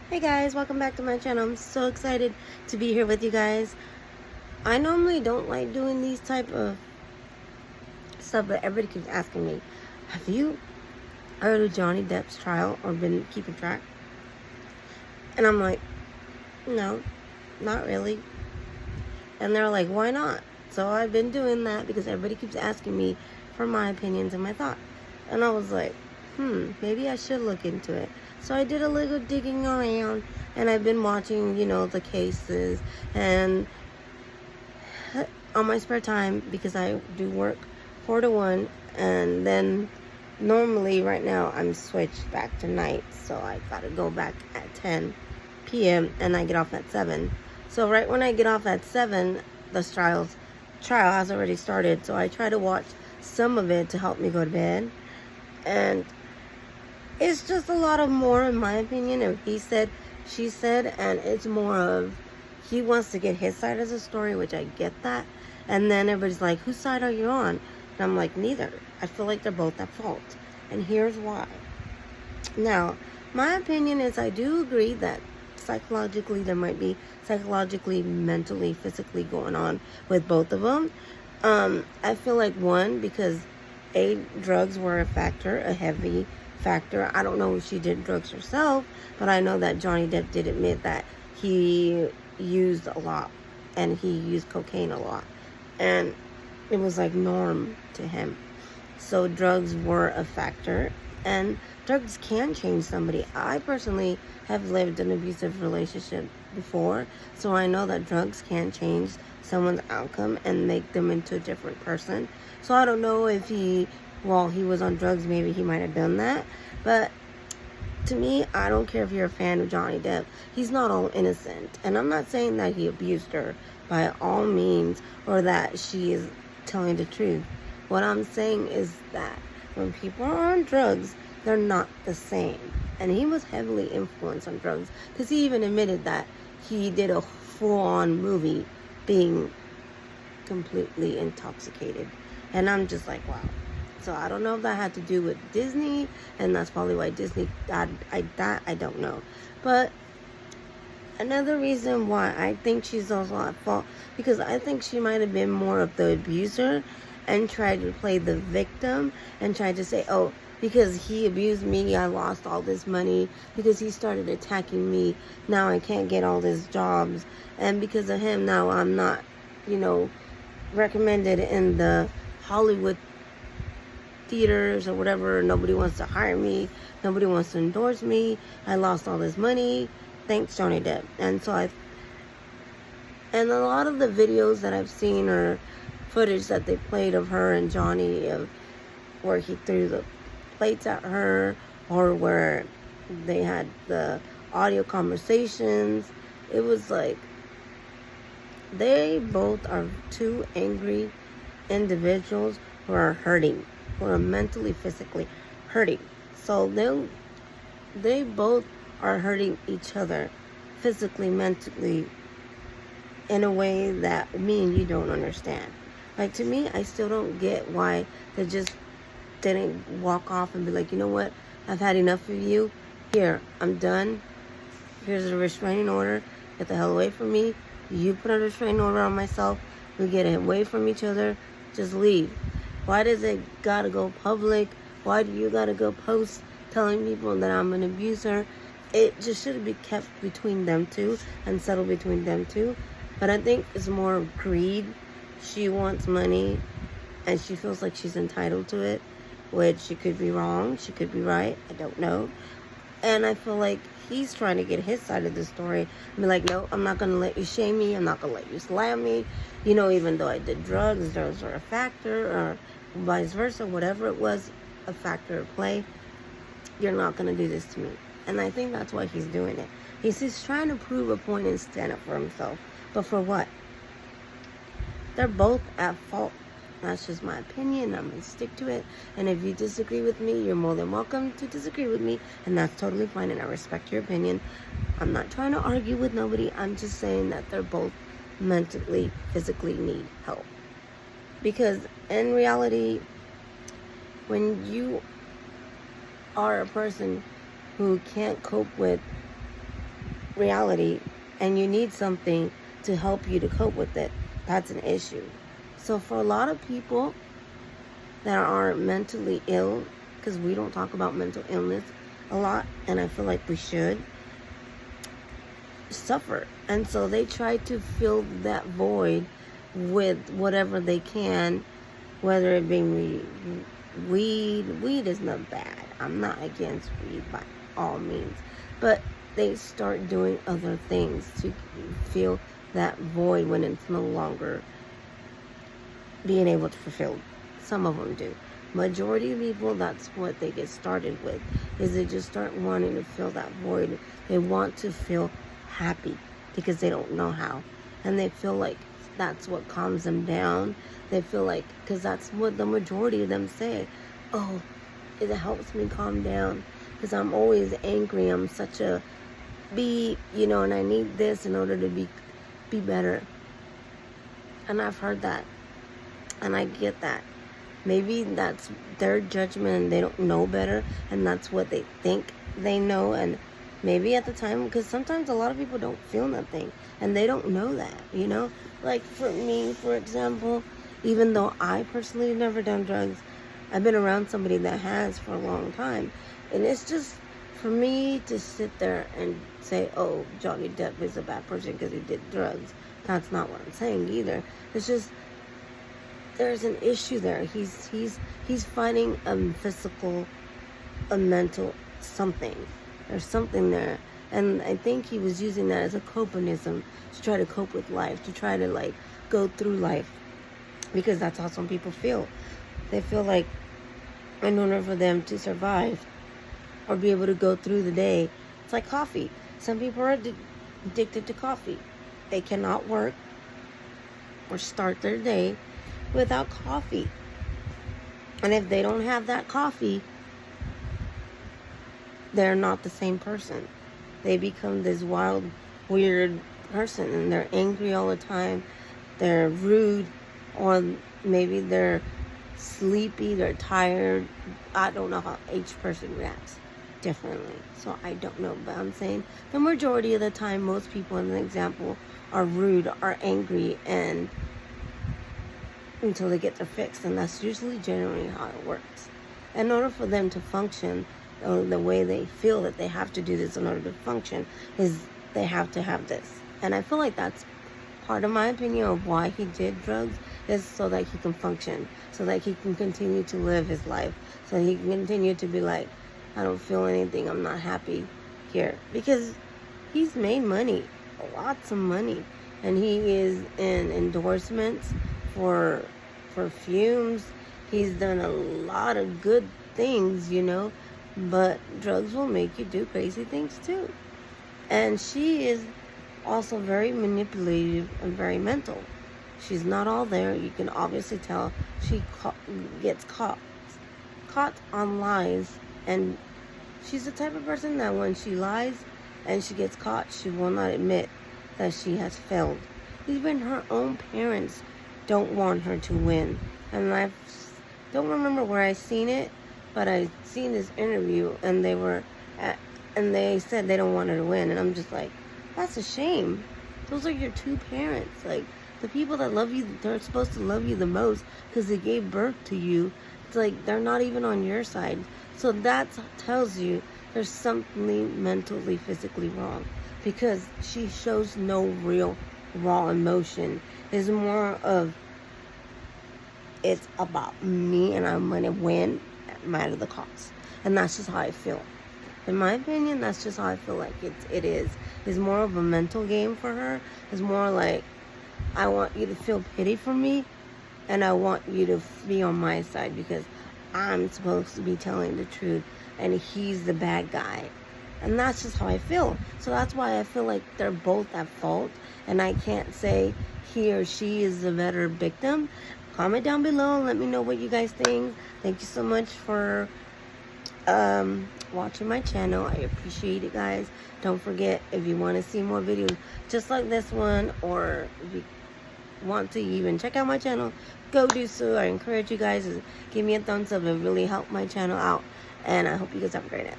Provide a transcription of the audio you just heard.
Hey guys, welcome back to my channel. I'm so excited to be here with you guys. I normally don't like doing these type of stuff, but everybody keeps asking me, have you heard of Johnny Depp's trial or been keeping track? And I'm like, no, not really. And they're like, why not? So I've been doing that because everybody keeps asking me for my opinions and my thoughts. And I was like, maybe I should look into it. So I did a little digging around, and I've been watching, the cases, and on my spare time, because I do work 4 to 1, and then normally right now I'm switched back to night, so I gotta go back at 10 p.m. and I get off at 7. So right when I get off at 7, the trial has already started, so I try to watch some of it to help me go to bed. And it's just a lot of more, in my opinion, of he said, she said, and it's more of he wants to get his side of the story, which I get that. And then everybody's like, whose side are you on? And I'm like, neither. I feel like they're both at fault. And here's why. Now, my opinion is I do agree that psychologically there might be psychologically, mentally, physically going on with both of them. I feel like one, because drugs were a factor, a heavy factor. I don't know if she did drugs herself, but I know that Johnny Depp did admit that he used a lot, and he used cocaine a lot, and it was like norm to him. So drugs were a factor, and drugs can change somebody. I personally have lived an abusive relationship before, so I know that drugs can change someone's outcome and make them into a different person. So I don't know if while he was on drugs, maybe he might have done that. But to me, I don't care if you're a fan of Johnny Depp. He's not all innocent. And I'm not saying that he abused her by all means, or that she is telling the truth. What I'm saying is that when people are on drugs, they're not the same. And he was heavily influenced on drugs, because he even admitted that he did a full-on movie being completely intoxicated. And I'm just like, wow. So I don't know if that had to do with Disney, and that's probably why Disney that I don't know. But another reason why I think she's also at fault, because I think she might have been more of the abuser and tried to play the victim and tried to say, oh, because he abused me, I lost all this money. Because he started attacking me, now I can't get all these jobs. And because of him, now I'm not, recommended in the Hollywood theaters or whatever. Nobody wants to hire me. Nobody wants to endorse me. I lost all this money. Thanks, Johnny Depp. And a lot of the videos that I've seen, or footage that they played of her and Johnny, of where he threw the plates at her, or where they had the audio conversations, it was like they both are two angry individuals who are hurting, who are mentally, physically hurting. So they both are hurting each other physically, mentally, in a way that me and you don't understand. Like, to me, I still don't get why they just didn't walk off and be like, you know what, I've had enough of you. Here, I'm done. Here's a restraining order. Get the hell away from me. You put a restraining order on myself. We get away from each other. Just leave. Why does it gotta go public? Why do you gotta go post telling people that I'm an abuser? It just should be kept between them two and settled between them two. But I think it's more of greed. She wants money, and she feels like she's entitled to it, which she could be wrong, she could be right, I don't know. And I feel like he's trying to get his side of the story and be like, no, I'm not going to let you shame me. I'm not going to let you slam me. Even though I did drugs were a factor, or vice versa, whatever it was, a factor at play, you're not going to do this to me. And I think that's why he's doing it. He's just trying to prove a point and stand up for himself. But for what? They're both at fault. That's just my opinion. I'm going to stick to it. And if you disagree with me, you're more than welcome to disagree with me. And that's totally fine. And I respect your opinion. I'm not trying to argue with nobody. I'm just saying that they're both mentally, physically need help. Because in reality, when you are a person who can't cope with reality and you need something to help you to cope with it, that's an issue. So for a lot of people that are mentally ill, because we don't talk about mental illness a lot, and I feel like we should, suffer. And so they try to fill that void with whatever they can, whether it be weed. Weed is not bad. I'm not against weed by all means. But they start doing other things to fill that void when it's no longer being able to fulfill. Some of them do. Majority of people, that's what they get started with, is they just start wanting to fill that void. They want to feel happy because they don't know how. And they feel like that's what calms them down. They feel like, because that's what the majority of them say. Oh, it helps me calm down because I'm always angry. I'm such a and I need this in order to be better. And I've heard that. And I get that. Maybe that's their judgment and they don't know better, and that's what they think they know. And maybe at the time, because sometimes a lot of people don't feel nothing and they don't know that, like for me, for example, even though I personally have never done drugs, I've been around somebody that has for a long time. And it's just for me to sit there and say, oh, Johnny Depp is a bad person because he did drugs. That's not what I'm saying either. It's just there's an issue there. He's fighting a physical, a mental something. There's something there. And I think he was using that as a copism to try to cope with life, to try to go through life. Because that's how some people feel. They feel like in order for them to survive or be able to go through the day, it's like coffee. Some people are addicted to coffee. They cannot work or start their day without coffee. And if they don't have that coffee, they're not the same person. They become this wild, weird person, and they're angry all the time. They're rude, or maybe they're sleepy, they're tired. I don't know how each person reacts differently, so I don't know. But I'm saying the majority of the time, most people, in the example, are rude, are angry, and until they get their fix. And that's usually generally how it works. In order for them to function, the way they feel that they have to do this in order to function is they have to have this. And I feel like that's part of my opinion of why he did drugs, is so that he can function, so that he can continue to live his life, so he can continue to be like, I don't feel anything, I'm not happy here. Because he's made money, lots of money, and he is in endorsements for perfumes. He's done a lot of good things, but drugs will make you do crazy things too. And she is also very manipulative and very mental. She's not all there. You can obviously tell she gets caught on lies, and she's the type of person that when she lies and she gets caught, she will not admit that she has failed. Even her own parents don't want her to win. And I don't remember where I seen it, but I seen this interview, and and they said they don't want her to win, and I'm just like, that's a shame. Those are your two parents. Like, the people that love you, they're supposed to love you the most because they gave birth to you. It's like they're not even on your side. So that tells you there's something mentally, physically wrong, because she shows no real raw emotion. It's more of, it's about me and I'm going to win no matter the cost. And that's just how I feel. In my opinion, that's just how I feel like it is. It's more of a mental game for her. It's more like, I want you to feel pity for me, and I want you to be on my side because I'm supposed to be telling the truth and he's the bad guy. And that's just how I feel. So that's why I feel like they're both at fault, and I can't say he or she is the better victim. Comment down below and let me know what you guys think. Thank you so much for watching my channel. I appreciate it, guys. Don't forget, if you want to see more videos just like this one, or if you want to even check out my channel, go do so. I encourage you guys to give me a thumbs up. It really helped my channel out, and I hope you guys have a great night.